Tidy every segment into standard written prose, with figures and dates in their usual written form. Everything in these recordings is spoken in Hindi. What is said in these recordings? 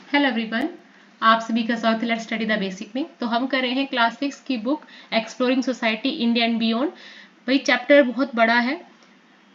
हेलो एवरीवन, आप सभी का स्वागत है लेट्स स्टडी द बेसिक में। तो हम कर रहे हैं क्लास 6 की book exploring society India and beyond. भाई चैप्टर बहुत बड़ा है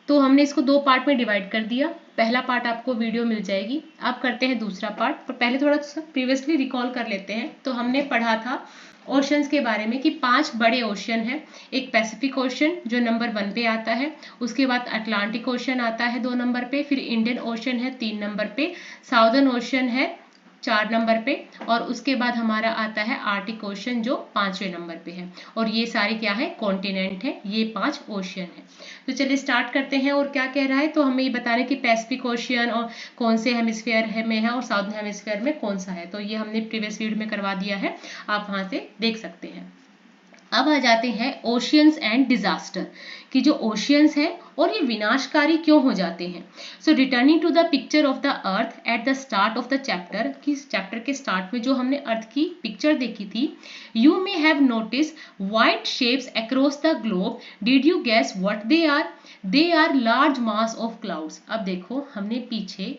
तो हमने इसको दो पार्ट में डिवाइड कर दिया। पहला पार्ट आपको वीडियो मिल जाएगी, अब करते हैं दूसरा पार्ट। पर पहले थोड़ा सा प्रीवियसली रिकॉल कर लेते हैं। तो हमने पढ़ा था ओशंस के बारे में कि 5 बड़े ओशन हैं। एक पैसिफिक ओशन जो नंबर 1 पे आता है, उसके बाद अटलांटिक ओशन आता है 2 नंबर पे, फिर इंडियन ओशन है 3 नंबर पे, साउदर्न ओशन है 4 नंबर पे, और उसके बाद हमारा आता है आर्टिक ओशन जो 5वें नंबर पे है। और ये सारे क्या है, कॉन्टिनेंट है, ये 5 ओशियन है। तो चलिए स्टार्ट करते हैं। और क्या कह रहा है, तो हमें ये बता रहे हैं कि पैसिफिक ओशियन और कौन से हेमिस्फीयर में है और साउथर्न हेमिस्फीयर में कौन सा है। तो ये हमने प्रीवियस वीडियो में करवा दिया है, आप वहां से देख सकते हैं। अब आ जाते हैं ओशियंस एंड डिजास्टर, कि जो ओशियंस हैं और ये विनाशकारी क्यों हो जाते हैं। So returning to the picture of the earth at the start of the chapter, कि चैप्टर के स्टार्ट में जो हमने अर्थ की पिक्चर देखी थी, you may have notice white shapes across the globe. Did you guess what they are large mass of clouds. अब देखो, हमने पीछे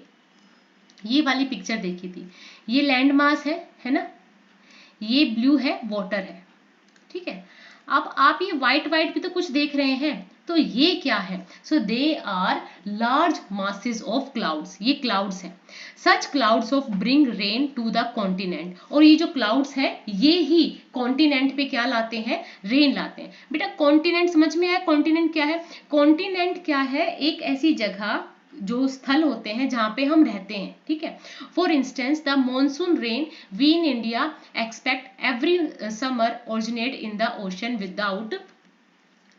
ये वाली पिक्चर देखी थी, ये लैंड मास है ना, ये ब्लू है, वाटर है, ठीक है। अब आप ये व्हाइट व्हाइट भी तो कुछ देख रहे हैं, तो ये क्या है। So they are large masses of clouds, ये क्लाउड्स हैं। Such clouds of bring rain to the continent, और ये जो क्लाउड्स है ये ही कॉन्टिनेंट पे क्या लाते हैं, रेन लाते हैं। बेटा कॉन्टिनेंट समझ में आया, कॉन्टिनेंट क्या है। कॉन्टिनेंट क्या है, एक ऐसी जगह जो स्थल होते हैं जहां पे हम रहते हैं, ठीक है। For instance the monsoon rain we in India expect every summer originate in the ocean without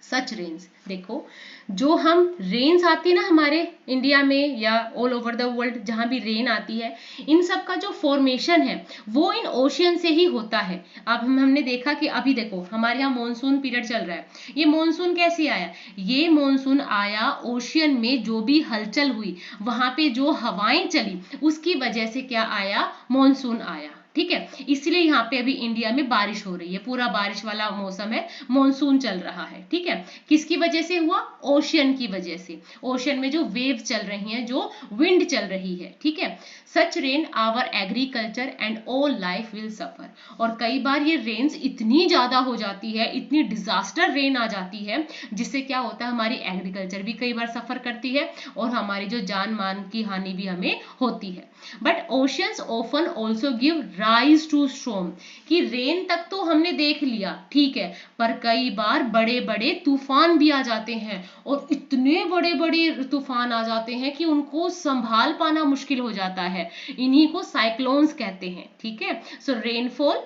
such rains. देखो, जो हम रेन्स आती है ना हमारे इंडिया में या ऑल ओवर द वर्ल्ड, जहां भी रेन आती है, इन सब का जो फॉर्मेशन है वो इन ओशियन से ही होता है। अब हमने देखा कि अभी देखो हमारे यहाँ मानसून पीरियड चल रहा है। ये मानसून कैसे आया, ये मानसून आया ओशियन में, जो भी हलचल हुई वहां पे जो हवाएं चली उसकी वजह से क्या आया, मानसून आया, ठीक है। इसलिए यहाँ पे अभी इंडिया में बारिश हो रही है, पूरा बारिश वाला मौसम है, मॉनसून चल रहा है, ठीक है। किसकी वजह से हुआ, ओशियन की वजह से। ओशियन में जो वेव चल रही हैं, जो विंड चल रही है, ठीक है। Such rain our agriculture and all life will suffer. और कई बार ये रेन्स इतनी ज्यादा हो जाती है, इतनी डिजास्टर रेन आ जाती है, जिससे क्या होता है, हमारी एग्रीकल्चर भी कई बार सफर करती है और हमारी जो जान मान की हानि भी हमें होती है। But oceans often also give rise to storm, कि रेन तक तो हमने देख लिया, ठीक है, पर कई बार बड़े बड़े तूफान भी आ जाते हैं, और इतने बड़े बड़े तूफान आ जाते हैं कि उनको संभाल पाना मुश्किल हो जाता है। इन्हीं को साइक्लोन्स कहते हैं, ठीक है। So rainfall,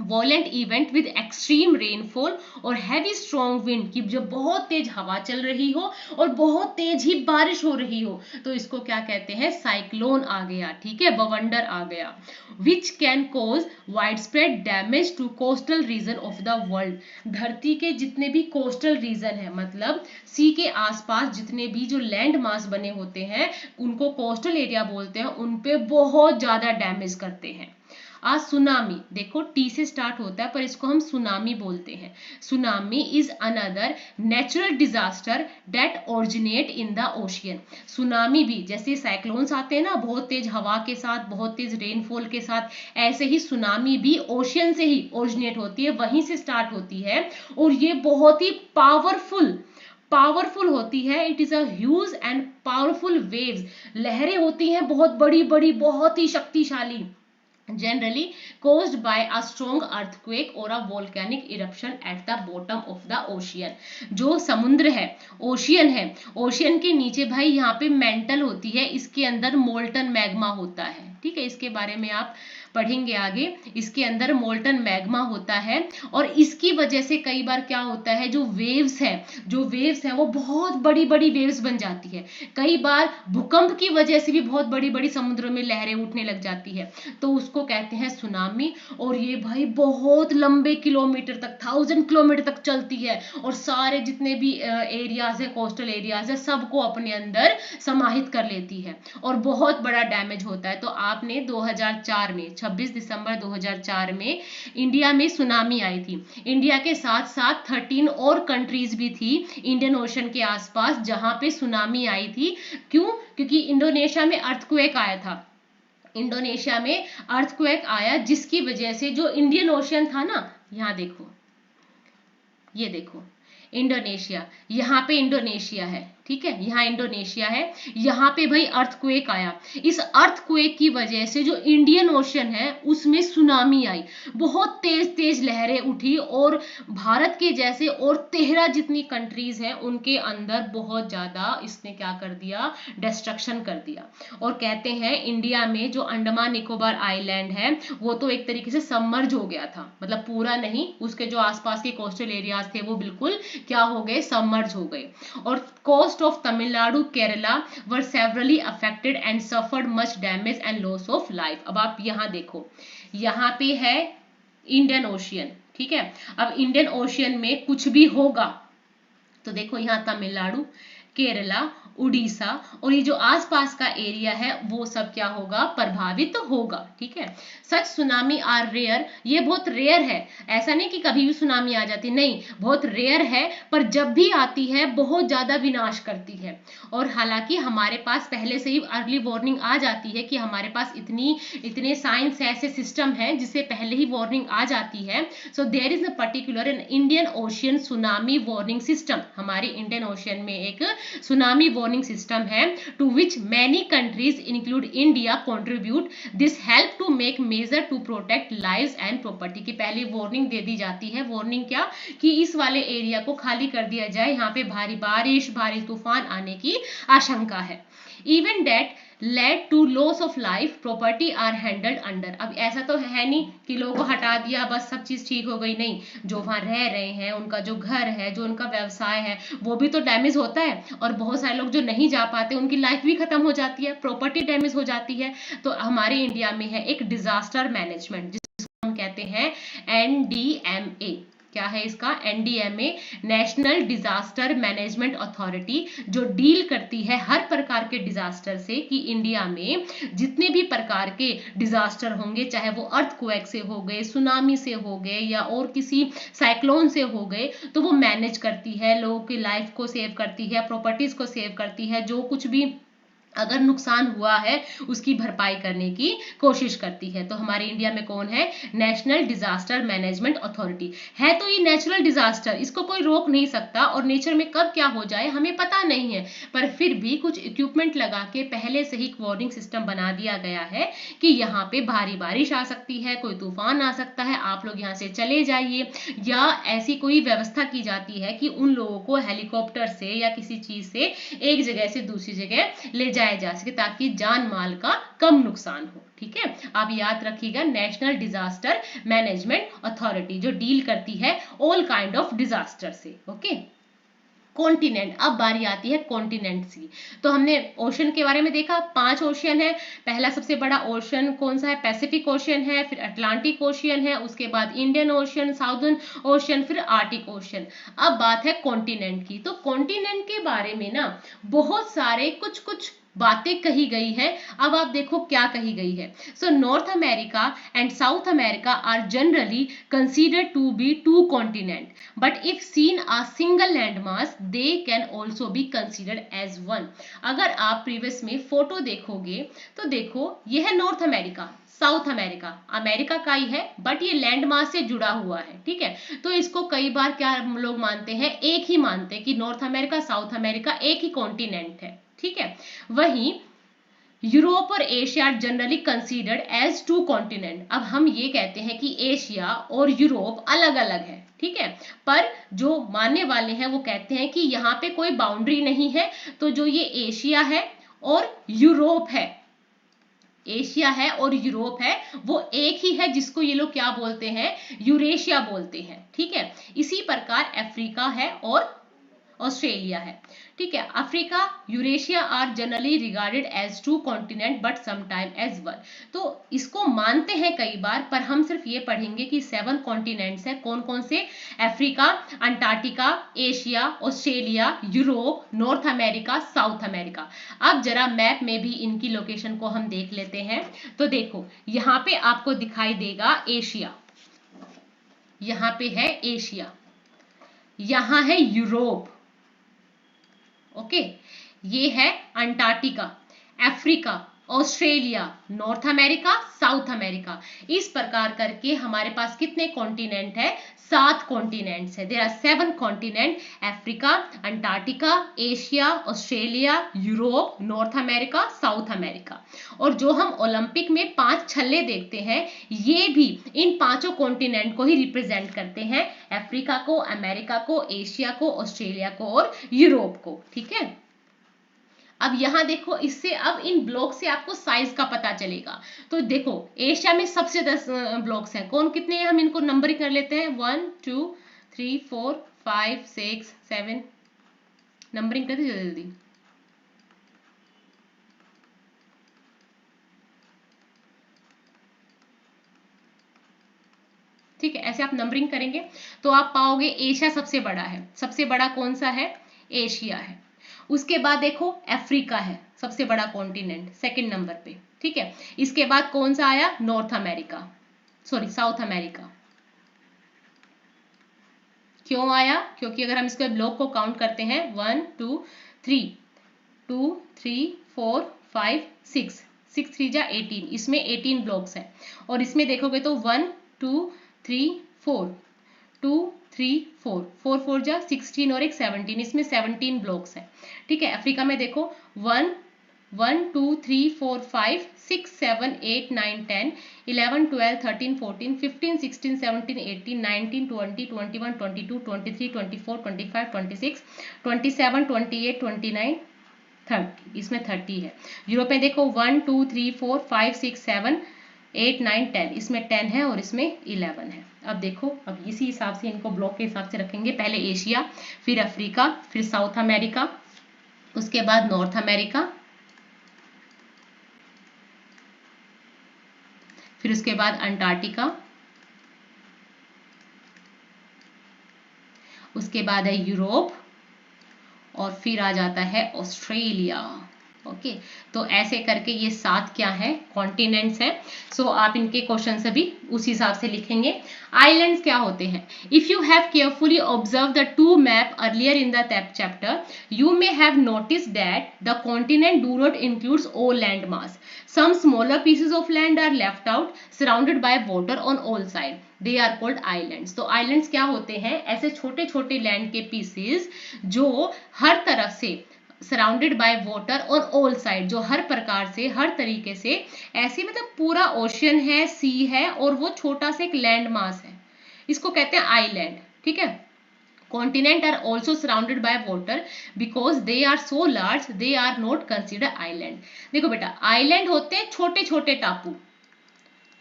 violent event with extreme rainfall और हैवी स्ट्रॉन्ग विंड, की जब बहुत तेज हवा चल रही हो और बहुत तेज ही बारिश हो रही हो, तो इसको क्या कहते हैं, साइक्लोन आ गया, ठीक है, बवंडर आ गया। Which can cause widespread damage to coastal region of the world. धरती के जितने भी कोस्टल रीजन है, मतलब सी के आसपास जितने भी जो लैंड मास बने होते हैं, उनको कोस्टल एरिया बोलते हैं, उनपे बहुत ज्यादा डैमेज करते हैं। आज सुनामी, देखो टी से स्टार्ट होता है पर इसको हम सुनामी बोलते हैं। Tsunami is another natural disaster that originate in the ocean. Tsunami भी, जैसे साइक्लोन्स आते हैं ना बहुत तेज हवा के साथ, बहुत तेज रेनफॉल के साथ, ऐसे ही सुनामी भी ओशियन से ही ओरिजिनेट होती है, वहीं से स्टार्ट होती है। और ये बहुत ही पावरफुल होती है। It is a huge and powerful waves, लहरें होती हैं बहुत बड़ी बड़ी, बहुत ही शक्तिशाली, generally caused by a strong earthquake or a volcanic eruption at the bottom of the ocean। जो समुद्र है, ओशियन है, ओशियन के नीचे भाई यहाँ पे मेंटल होती है, इसके अंदर मोल्टन मैग्मा होता है, ठीक है। इसके बारे में आप पढ़ेंगे आगे, इसके अंदर मोल्टन मैग्मा होता है, और इसकी वजह से कई बार क्या होता है, जो वेव्स हैं वो बहुत बड़ी बड़ी वेव्स बन जाती है। कई बार भूकंप की वजह से भी बहुत बड़ी बड़ी समुद्र में लहरें उठने लग जाती है, तो उसको कहते हैं सुनामी। और ये भाई बहुत लंबे किलोमीटर तक, 1000 किलोमीटर तक चलती है, और सारे जितने भी एरियाज है, कोस्टल एरियाज है, सबको अपने अंदर समाहित कर लेती है, और बहुत बड़ा डैमेज होता है। तो आपने 2004 में 26 दिसंबर 2004 में इंडिया में सुनामी आई थी। इंडिया के साथ साथ 13 और कंट्रीज भी थी इंडियन ओशन के आसपास जहां पे सुनामी आई थी। क्यों, क्योंकि इंडोनेशिया में अर्थक्वेक आया था, इंडोनेशिया में अर्थक्वेक आया, जिसकी वजह से जो इंडियन ओशियन था ना, यहाँ देखो, ये देखो इंडोनेशिया, यहाँ पे इंडोनेशिया है, ठीक है, यहाँ इंडोनेशिया है, यहाँ पे भाई अर्थक्वेक आया। इस अर्थक्वेक की वजह से जो इंडियन ओशन है उसमें सुनामी आई, बहुत तेज तेज लहरें उठी, और भारत के जैसे और 13 जितनी कंट्रीज हैं उनके अंदर बहुत ज्यादा इसने क्या कर दिया, डिस्ट्रक्शन कर दिया। और कहते हैं इंडिया में जो अंडमान निकोबार आइलैंड है वो तो एक तरीके से सबमर्ज हो गया था, मतलब पूरा नहीं, उसके जो आसपास के कोस्टल एरियाज थे वो बिल्कुल क्या हो गए, सबमर्ज हो गए। और coast of Tamil Nadu, Kerala were severely affected and suffered much damage and loss of life. अब आप यहाँ देखो, यहाँ पे है इंडियन ओशियन, ठीक है, अब इंडियन ओशियन में कुछ भी होगा तो देखो यहाँ तमिलनाडु, केरला, उड़ीसा और ये जो आसपास का एरिया है वो सब क्या होगा, प्रभावित होगा, ठीक है। सच सुनामी आर रेयर, ये बहुत रेयर है, ऐसा नहीं कि कभी भी सुनामी आ जाती, नहीं, बहुत रेयर है, पर जब भी आती है बहुत ज्यादा विनाश करती है। और हालांकि हमारे पास पहले से ही अर्ली वार्निंग आ जाती है कि हमारे पास इतने साइंस ऐसे सिस्टम है जिससे पहले ही वार्निंग आ जाती है। So there is a particular in Indian ocean tsunami warning system, हमारे इंडियन ओशियन में एक सुनामी वार्निंग सिस्टम है, to which many countries include India contribute, this help to make measure to protect lives and property. की पहले वार्निंग दे दी जाती है, वार्निंग क्या, कि इस वाले एरिया को खाली कर दिया जाए, यहाँ पे भारी बारिश, भारी तूफान आने की आशंका है। Even that led to loss of life property are handled under. अब ऐसा तो है नहीं कि लोगों को हटा दिया बस सब चीज ठीक हो गई, नहीं, जो वहां रह रहे हैं, उनका जो घर है, जो उनका व्यवसाय है, वो भी तो डैमेज होता है, और बहुत सारे लोग जो नहीं जा पाते उनकी लाइफ भी खत्म हो जाती है, प्रॉपर्टी डैमेज हो जाती है। तो हमारे इंडिया में है एक डिजास्टर मैनेजमेंट, जिसको हम कहते हैं NDMA। क्या है इसका, NDMA, national disaster management authority, जो डील करती है हर प्रकार के डिजास्टर से, कि इंडिया में जितने भी प्रकार के डिजास्टर होंगे, चाहे वो अर्थक्वेक से हो गए, सुनामी से हो गए, या और किसी साइक्लोन से हो गए, तो वो मैनेज करती है, लोगों की लाइफ को सेव करती है, प्रॉपर्टीज को सेव करती है, जो कुछ भी अगर नुकसान हुआ है उसकी भरपाई करने की कोशिश करती है। तो हमारे इंडिया में कौन है, नेशनल डिजास्टर मैनेजमेंट अथॉरिटी है। तो ये नेचुरल डिजास्टर, इसको कोई रोक नहीं सकता, और नेचर में कब क्या हो जाए हमें पता नहीं है, पर फिर भी कुछ इक्विपमेंट लगा के पहले से ही वार्निंग सिस्टम बना दिया गया है कि यहाँ पे भारी बारिश आ सकती है, कोई तूफान आ सकता है, आप लोग यहाँ से चले जाइए, या ऐसी कोई व्यवस्था की जाती है कि उन लोगों को हेलीकॉप्टर से या किसी चीज से एक जगह से दूसरी जगह ले जाया जा सके, ताकि जान माल का कम नुकसान हो, ठीक है। आप याद रखिएगा, नेशनल डिजास्टर मैनेजमेंट अथॉरिटी जो डील करती है ऑल काइंड ऑफ डिजास्टर से, ओके। कॉन्टिनेंट, अब बारी आती है कॉन्टिनेंट्स की। तो हमने ओशन के बारे में देखा, 5 ओशियन है, पहला सबसे बड़ा ओशन कौन सा है, पैसिफिक ओशियन है, फिर अटलांटिक ओशियन है, उसके बाद इंडियन ओशियन, साउदर्न ओशियन, फिर आर्टिक ओशियन। अब बात है कॉन्टिनेंट की। तो कॉन्टिनेंट के बारे में ना बहुत सारे कुछ कुछ बातें कही गई है। अब आप देखो क्या कही गई है। So North America and South America are generally considered to be 2 continent, but if seen a single landmass they can also be considered as 1। अगर आप प्रीवियस में फोटो देखोगे तो देखो ये है north America, South America, America का ही है, बट ये लैंड मास से जुड़ा हुआ है, ठीक है। तो इसको कई बार क्या लोग मानते हैं, एक ही मानते हैं कि नॉर्थ अमेरिका, साउथ अमेरिका एक ही कॉन्टिनेंट है, ठीक है। वहीं यूरोप और Asia generally considered as 2 continent. अब हम ये कहते हैं कि एशिया और यूरोप अलग अलग है, ठीक है, पर जो मानने वाले हैं वो कहते हैं कि यहाँ पे कोई बाउंड्री नहीं है। तो जो ये एशिया है और यूरोप है, एशिया है और यूरोप है, वो एक ही है, जिसको ये लोग क्या बोलते हैं, यूरेशिया बोलते हैं, ठीक है। इसी प्रकार अफ्रीका है और ऑस्ट्रेलिया है, ठीक है। Africa, Eurasia are generally regarded as 2 continent but sometime as 1। तो इसको मानते हैं कई बार, पर हम सिर्फ ये पढ़ेंगे कि 7 कॉन्टिनेंट्स है, कौन कौन से, Africa, Antarctica, Asia, Australia, Europe, North America, South America. अब जरा मैप में भी इनकी लोकेशन को हम देख लेते हैं। तो देखो यहाँ पे आपको दिखाई देगा एशिया, यहाँ पे है एशिया, यहाँ है यूरोप, ओके, ये है Antarctica, Africa Australia, north America, South America. इस प्रकार करके हमारे पास कितने कॉन्टिनेंट है? 7 कॉन्टिनेंट्स है। There are 7 continent, Africa, Antarctica, Asia, Australia, Europe, North America, South America. और जो हम ओलंपिक में 5 छल्ले देखते हैं, ये भी इन 5 कॉन्टिनेंट को ही रिप्रेजेंट करते हैं, अफ्रीका को, अमेरिका को, एशिया को, ऑस्ट्रेलिया को और यूरोप को। ठीक है, अब यहां देखो, इससे अब इन ब्लॉक से आपको साइज का पता चलेगा। तो देखो, एशिया में सबसे 10 ब्लॉक्स हैं। कौन कितने हैं? हम इनको नंबरिंग कर लेते हैं, 1 2 3 4 5 6 7। नंबरिंग करते जल्दी जल्दी। ठीक है, ऐसे आप नंबरिंग करेंगे तो आप पाओगे एशिया सबसे बड़ा है। सबसे बड़ा कौन सा है? एशिया है। उसके बाद देखो अफ्रीका है सबसे बड़ा कॉन्टिनेंट, सेकंड नंबर पे। ठीक है, इसके बाद कौन सा आया? North America, sorry south America. क्यों आया? क्योंकि अगर हम इसके ब्लॉक को काउंट करते हैं, 1 2 3 2 3 4 5 6 6 3 जा 18, इसमें 18 ब्लॉक्स हैं। और इसमें देखोगे तो 1 2 3 4 2 3 4 4 4 जा 16 और एक 17, इसमें 17 ब्लॉक्स हैं। ठीक है, अफ्रीका में देखो 1 1 2 3 4 5 6 7 8 9 10 11 12 13 14 15 16 17 18 19 20 21 22 23 24 25 26 27 28 29 30, इसमें 30 है। यूरोप में देखो 1 2 3 4 5 6 7 8 9 10, इसमें 10 है और इसमें 11 है। अब देखो, अब इसी हिसाब से इनको ब्लॉक के हिसाब से रखेंगे। पहले एशिया, फिर अफ्रीका, फिर साउथ अमेरिका, उसके बाद नॉर्थ अमेरिका, फिर उसके बाद अंटार्कटिका, उसके बाद है यूरोप और फिर आ जाता है ऑस्ट्रेलिया। ओके, तो ऐसे करके ये 7 क्या है? कॉन्टिनेंट्स हैं। सो आप इनके क्वेश्चन से भी उस हिसाब से लिखेंगे। आइलैंड्स क्या होते हैं? If you have carefully observe the 2 map earlier in the chapter, you may have noticed that the continent do not includes all land mass. Some smaller pieces of land are left out, surrounded by water on all sides. They are called islands. तो islands क्या होते हैं? ऐसे छोटे छोटे लैंड के पीसेस जो हर तरफ से surrounded by water on all side, जो हर प्रकार से, हर तरीके से, ऐसे मतलब पूरा ओशियन है, सी है और वो छोटा सा एक लैंड मास है, इसको कहते हैं आइलैंड। ठीक है, continent are also surrounded by water because they are so large they are not considered island. देखो बेटा, आइलैंड होते हैं छोटे छोटे टापू,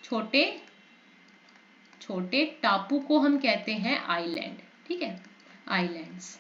छोटे छोटे टापू को हम कहते हैं आइलैंड। ठीक है, आइलैंड्स।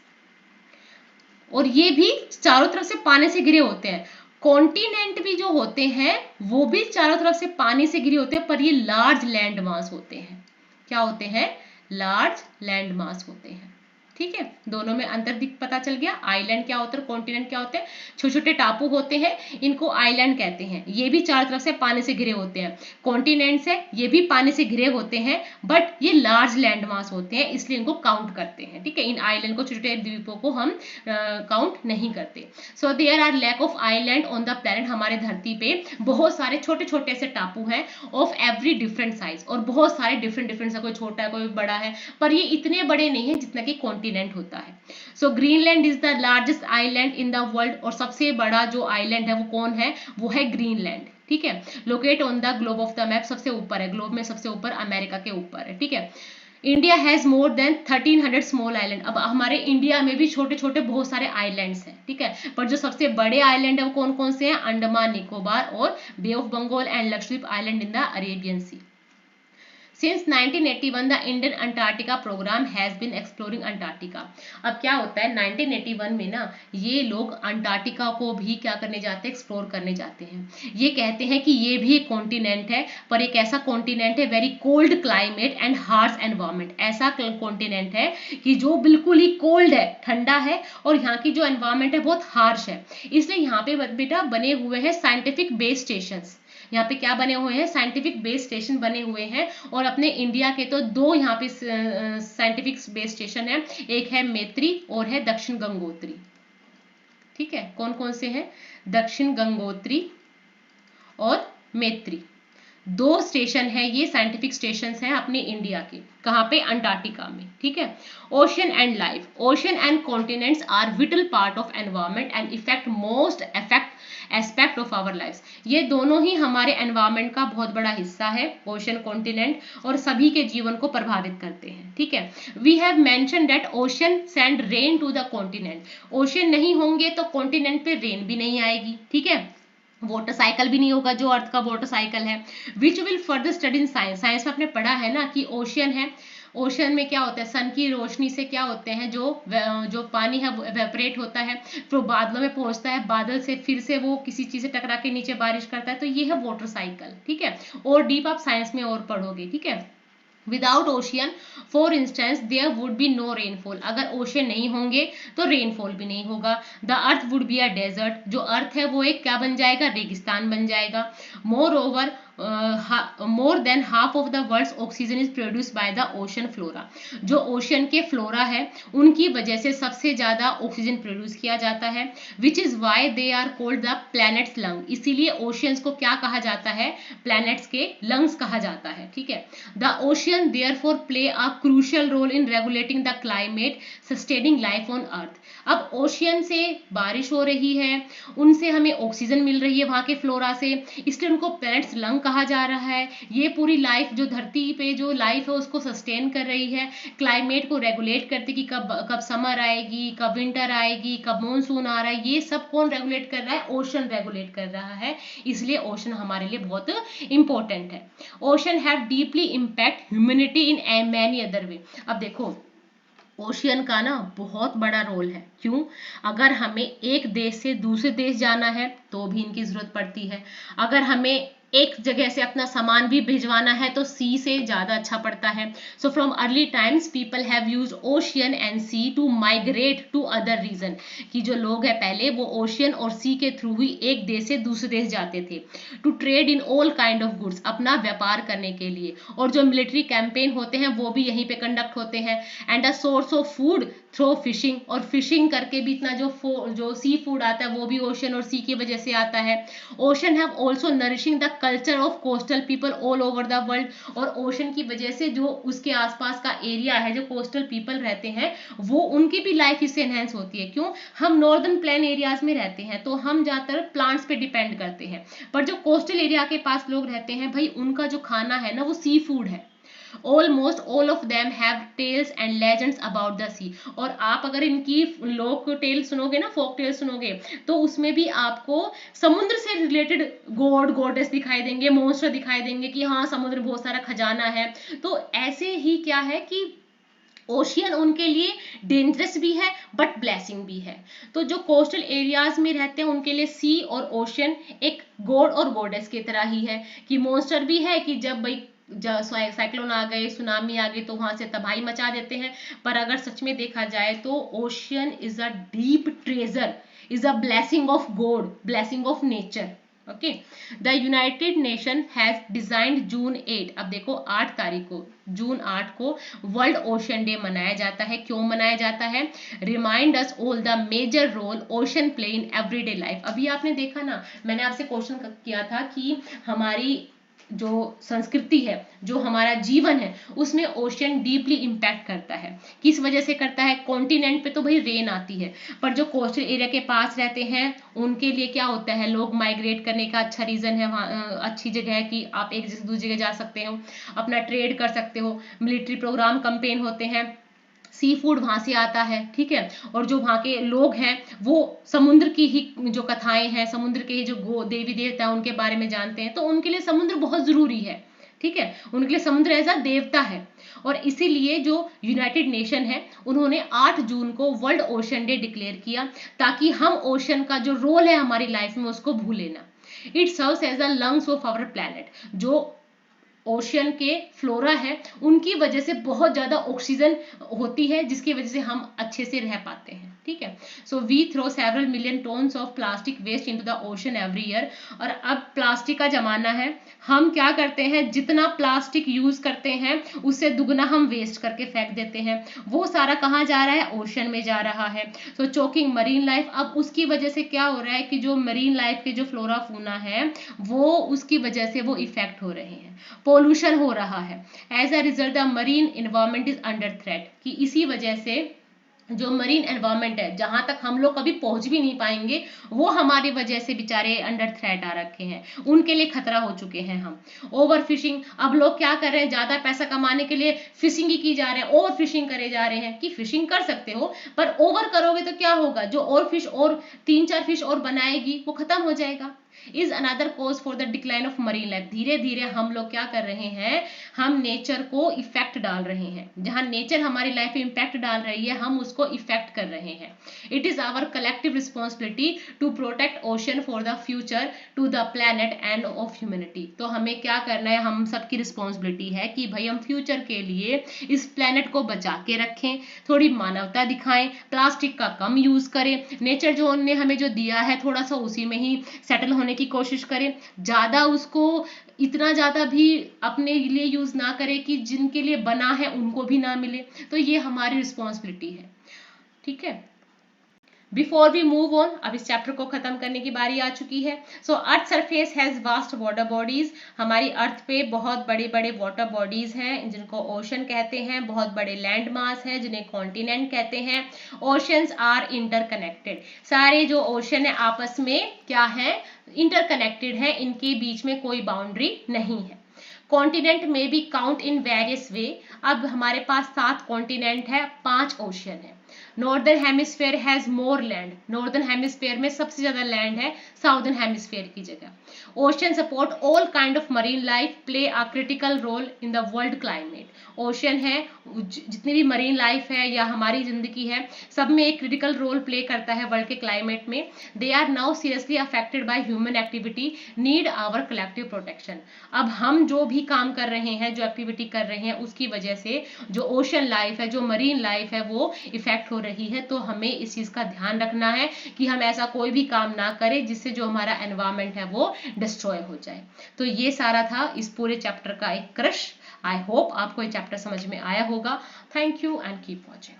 और ये भी चारों तरफ से पानी से घिरे होते हैं। कॉन्टिनेंट भी जो होते हैं वो भी चारों तरफ से पानी से घिरे होते हैं, पर ये लार्ज लैंड मास होते हैं। क्या होते हैं? लार्ज लैंड मास होते हैं। ठीक है, दोनों में अंतर पता चल गया। आइलैंड क्या होता है, कॉन्टिनेंट क्या होते हैं? छोटे छोटे टापू होते हैं, इनको आइलैंड कहते हैं। ये भी चारों तरफ से पानी से घिरे होते हैं। कॉन्टिनेंट्स है, ये भी पानी से घिरे होते हैं, बट ये लार्ज लैंड मास होते हैं, इसलिए इनको काउंट करते हैं। ठीक है, इन आइलैंड को, छोटे छोटे द्वीपों को हम काउंट नहीं करते। So there are lakh of island on the planet. हमारे धरती पे बहुत सारे छोटे छोटे से टापू हैं ऑफ एवरी डिफरेंट साइज, और बहुत सारे डिफरेंट डिफरेंट से, कोई छोटा है कोई बड़ा है, पर ये इतने बड़े नहीं है जितना कि कॉन्टिनेंट होता है। So Greenland is the largest island in the world, और सबसे बड़ा जो आइलैंड है वो कौन है? वो है ग्रीनलैंड। ठीक है, locate on the globe of the map, सबसे ऊपर है, ग्लोब में सबसे ऊपर, अमेरिका के ऊपर है। ठीक है, India has more than 1300 small island. अब हमारे इंडिया में भी छोटे छोटे बहुत सारे आइलैंड्स हैं। ठीक है, पर जो सबसे बड़े आइलैंड है वो कौन कौन से हैं? अंडमान निकोबार और bay of Bengal and Lakshadweep island in the Arabian sea. Since 1981 the Indian Antarctica program has been exploring Antarctica. अब क्या होता है, 1981 में ना ये लोग अंटार्कटिका को भी क्या करने जाते हैं? एक्सप्लोर करने जाते हैं। ये कहते हैं कि ये भी एक कॉन्टिनेंट है, पर एक ऐसा कॉन्टिनेंट है very cold climate and harsh environment. ऐसा कॉन्टिनेंट है कि जो बिल्कुल ही कोल्ड है, ठंडा है, और यहाँ की जो एनवायरमेंट है बहुत हार्श है। इसलिए यहाँ पे बेटा बने हुए हैं साइंटिफिक बेस स्टेशन। यहाँ पे क्या बने हुए हैं? साइंटिफिक बेस स्टेशन बने हुए हैं। और अपने इंडिया के तो 2 यहाँ पे साइंटिफिक बेस स्टेशन है, एक है मैत्री और है दक्षिण गंगोत्री। ठीक है, कौन कौन से हैं? दक्षिण गंगोत्री और मैत्री। 2 स्टेशन है ये, साइंटिफिक स्टेशन हैं अपने इंडिया के। कहाँ पे? अंटार्कटिका में, ठीक है। Ocean and life, ocean and continents are vital part of environment and effect most aspect of our life. ये दोनों ही हमारे एनवायरमेंट का बहुत बड़ा हिस्सा है, ओशन, कॉन्टिनेंट, और सभी के जीवन को प्रभावित करते हैं, ठीक है। We have mention that ocean send rain to the continent, ocean नहीं होंगे तो कॉन्टिनेंट पे रेन भी नहीं आएगी, ठीक है। वाटर साइकिल भी नहीं होगा जो अर्थ का वाटर साइकिल है। Which will further study in science, science में आपने पढ़ा है ना कि ओशियन है, ओशन में क्या होता है, सन की रोशनी से क्या होते हैं, जो पानी है वो एवेपोरेट होता है, फिर बादलों में पहुंचता है, बादल से फिर से वो किसी चीज से टकरा के नीचे बारिश करता है, तो ये है वाटर साइकिल, ठीक है। और डीप आप साइंस में और पढ़ोगे, ठीक है। Without ocean for instance there would be no rainfall, अगर ओशियन नहीं होंगे तो रेनफॉल भी नहीं होगा। The earth would be a desert, जो अर्थ है वो एक क्या बन जाएगा, रेगिस्तान बन जाएगा। Moreover more than half of the world's oxygen is produced by the ocean flora, जो ओशन के फ्लोरा है उनकी वजह से सबसे ज्यादा ऑक्सीजन प्रोड्यूस किया जाता है। Which is why they are called the planet's lung, इसीलिए ओशियंस को क्या कहा जाता है, प्लैनेट्स के लंग्स कहा जाता है, ठीक है। The ocean therefore play a crucial role in regulating the climate, sustaining life on earth. अब ओशियन से बारिश हो रही है, उनसे हमें ऑक्सीजन मिल रही है वहां के फ्लोरा से, इसलिए उनको प्लैनेट्स लंग कहा जा रहा है। ये पूरी लाइफ जो धरती पे जो लाइफ है उसको सस्टेन कर रही है, क्लाइमेट को रेगुलेट करती कि कब कब समर आएगी, कब विंटर आएगी, कब मॉनसून आ रहा है, ये सब कौन रेगुलेट कर रहा है, ओशन रेगुलेट कर रहा है। इसलिए ओशन हमारे लिए बहुत इंपॉर्टेंट है। Ocean have deeply impact humanity in many other way. अब देखो ओशियन का ना बहुत बड़ा रोल है, क्यों? अगर हमें एक देश से दूसरे देश जाना है तो भी इनकी जरूरत पड़ती है, अगर हमें एक जगह से अपना सामान भी भिजवाना है तो सी से ज्यादा अच्छा पड़ता है। So from early times people have used ocean and sea to migrate to other region, कि जो लोग हैं पहले वो ओशियन और सी के थ्रू ही एक देश से दूसरे देश जाते थे, to trade in all kind of goods, अपना व्यापार करने के लिए, और जो मिलिट्री कैंपेन होते हैं वो भी यहीं पे कंडक्ट होते हैं, and a source of food through fishing, और फिशिंग करके भी इतना जो सी फूड आता है वो भी ओशन और सी की वजह से आता है। Ocean have also nourishing the culture of coastal people all over the world, और ओशन की वजह से जो उसके आसपास का एरिया है, जो कोस्टल पीपल रहते हैं, वो उनकी भी लाइफ इससे एनहेंस होती है। क्यों? हम नॉर्दर्न प्लेन एरियाज में रहते हैं तो हम ज्यादातर प्लांट्स पे डिपेंड करते हैं, पर जो कोस्टल एरिया के पास लोग रहते हैं भाई, उनका जो खाना है ना वो सी फूड है। Almost all of them have tales and legends about the sea, और आप अगर इनकी लोक टेल सुनोगे ना, फोक टेल सुनोगे, तो उसमें भी आपको समुद्र से रिलेटेड गॉड गॉडेस दिखाई देंगे, मॉन्स्टर दिखाई देंगे कि हाँ समुद्र बहुत सारा खजाना है। तो ऐसे ही क्या है कि ओशियन उनके लिए डेंजरस भी है बट ब्लेसिंग भी है। तो जो कोस्टल एरियाज में रहते हैं उनके लिए सी और ओशियन एक गॉड और गॉडेस की तरह ही है, कि मॉन्स्टर भी है कि जब भाई साइक्लोन आ गए, सुनामी आ गई तो वहां से तबाही मचा देते हैं, पर अगर सच में देखा जाए तो ocean is a deep treasure, is a blessing of God, blessing of nature. Okay, the United Nation has designed June 8, अब देखो 8 तारीख को, जून 8 को वर्ल्ड ओशन डे मनाया जाता है। क्यों मनाया जाता है? Remind us all the major role ocean play in everyday life. अभी आपने देखा ना, मैंने आपसे क्वेश्चन किया था कि हमारी जो संस्कृति है, जो हमारा जीवन है, उसमें ओशन डीपली इम्पैक्ट करता है। किस वजह से करता है? कॉन्टिनेंट पे तो भाई रेन आती है, पर जो कोस्टल एरिया के पास रहते हैं उनके लिए क्या होता है, लोग माइग्रेट करने का अच्छा रीजन है, वहाँ अच्छी जगह है कि आप एक जगह से दूसरी जगह जा सकते हो, अपना ट्रेड कर सकते हो, मिलिट्री प्रोग्राम कैंपेन होते हैं, सी फूड वहां से आता है, ठीक है। और जो वहां के लोग हैं वो समुद्र की ही जो कथाएं हैं, समुद्र के ही जो देवी देवता है उनके बारे में जानते हैं, तो उनके लिए समुद्र बहुत जरूरी है, ठीक है। उनके लिए समुद्र एज अ देवता है, और इसीलिए जो यूनाइटेड नेशन है उन्होंने 8 जून को वर्ल्ड ओशन डे डिक्लेयर किया, ताकि हम ओशन का जो रोल है हमारी लाइफ में उसको भूले ना। It serves as a lungs of our planet, जो ओशियन के फ्लोरा है उनकी वजह से बहुत ज्यादा ऑक्सीजन होती है, जिसकी वजह से हम अच्छे से रह पाते हैं। ठीक है, so we throw several million tons of plastic waste into the ocean every year. और अब प्लास्टिक का जमाना है, हम क्या करते हैं, जितना प्लास्टिक यूज करते हैं उससे दुगना हम वेस्ट करके फेंक देते हैं। वो सारा कहाँ जा रहा है, ओशन में जा रहा है। सो चोकिंग मरीन लाइफ। अब उसकी वजह से क्या हो रहा है कि जो मरीन लाइफ के जो फ्लोरा फूना है वो उसकी वजह से वो इफेक्ट हो रहे हैं, पोल्यूशन हो रहा है। As a result the marine environment is under threat, कि इसी वजह से जो मरीन एनवायरमेंट है जहां तक हम लोग कभी पहुंच भी नहीं पाएंगे, वो हमारी वजह से बेचारे अंडर थ्रेट आ रखे हैं, उनके लिए खतरा हो चुके हैं हम। Over fishing. अब लोग क्या कर रहे हैं, ज्यादा पैसा कमाने के लिए फिशिंग ही की जा रहे हैं, ओवर फिशिंग करे जा रहे हैं। कि फिशिंग कर सकते हो पर ओवर करोगे तो क्या होगा, जो और फिश और 3-4 फिश और बनाएगी वो खत्म हो जाएगा। Is another cause for the decline of marine life. धीरे धीरे हम लोग क्या कर रहे हैं, हम नेचर को इफेक्ट डाल रहे हैं। जहां नेचर हमारी लाइफ में इम्पैक्ट डाल रही है, हम उसको इफेक्ट कर रहे हैं। It is our collective responsibility to protect ocean for the future to the planet and of humanity. तो हमें क्या करना है, हम सबकी रिस्पॉन्सिबिलिटी है कि भाई हम फ्यूचर के लिए इस प्लैनेट को बचा के रखें, थोड़ी मानवता दिखाएं, प्लास्टिक का कम यूज करें, नेचर जो ने हमें जो दिया है थोड़ा सा उसी में ही सेटल होने की कोशिश करें, ज्यादा उसको इतना ज्यादा भी अपने लिए यूज ना करें कि जिनके लिए बना है उनको भी ना मिले। तो ये हमारी रिस्पॉन्सिबिलिटी है। ठीक है, बिफोर वी मूव ऑन, अब इस चैप्टर को खत्म करने की बारी आ चुकी है। So earth surface has vast water bodies. हमारी अर्थ पे बहुत बड़े बड़े वाटर बॉडीज हैं जिनको ओशन कहते हैं, बहुत बड़े लैंड मास हैं जिन्हें कॉन्टिनेंट कहते हैं। Oceans are interconnected. सारे जो ओशन है आपस में क्या है, इंटरकनेक्टेड है, इनके बीच में कोई बाउंड्री नहीं है। कॉन्टिनेंट में be count in various way. अब हमारे पास 7 कॉन्टिनेंट है, 5 ओशियन है। Northern hemisphere has more land. Northern hemisphere में सबसे ज्यादा लैंड है साउदर्न हेमिस्फेयर की जगह। Ocean support all kind of marine life, play a critical role in the world climate. Ocean है, जितनी भी मरीन लाइफ है या हमारी जिंदगी है, सब में एक क्रिटिकल रोल प्ले करता है वर्ल्ड के क्लाइमेट में। They are now seriously affected by human activity, need our collective protection. अब हम जो भी काम कर रहे हैं, जो एक्टिविटी कर रहे हैं, उसकी वजह से जो ओशन लाइफ है, जो मरीन लाइफ है, वो इफेक्ट हो रही है। तो हमें इस चीज का ध्यान रखना है कि हम ऐसा कोई भी काम ना करें जिससे जो हमारा एनवायरमेंट है वो डिस्ट्रॉय हो जाए। तो ये सारा था इस पूरे चैप्टर का एक क्रश। आई होप आपको ये चैप्टर समझ में आया होगा। Thank you and keep watching.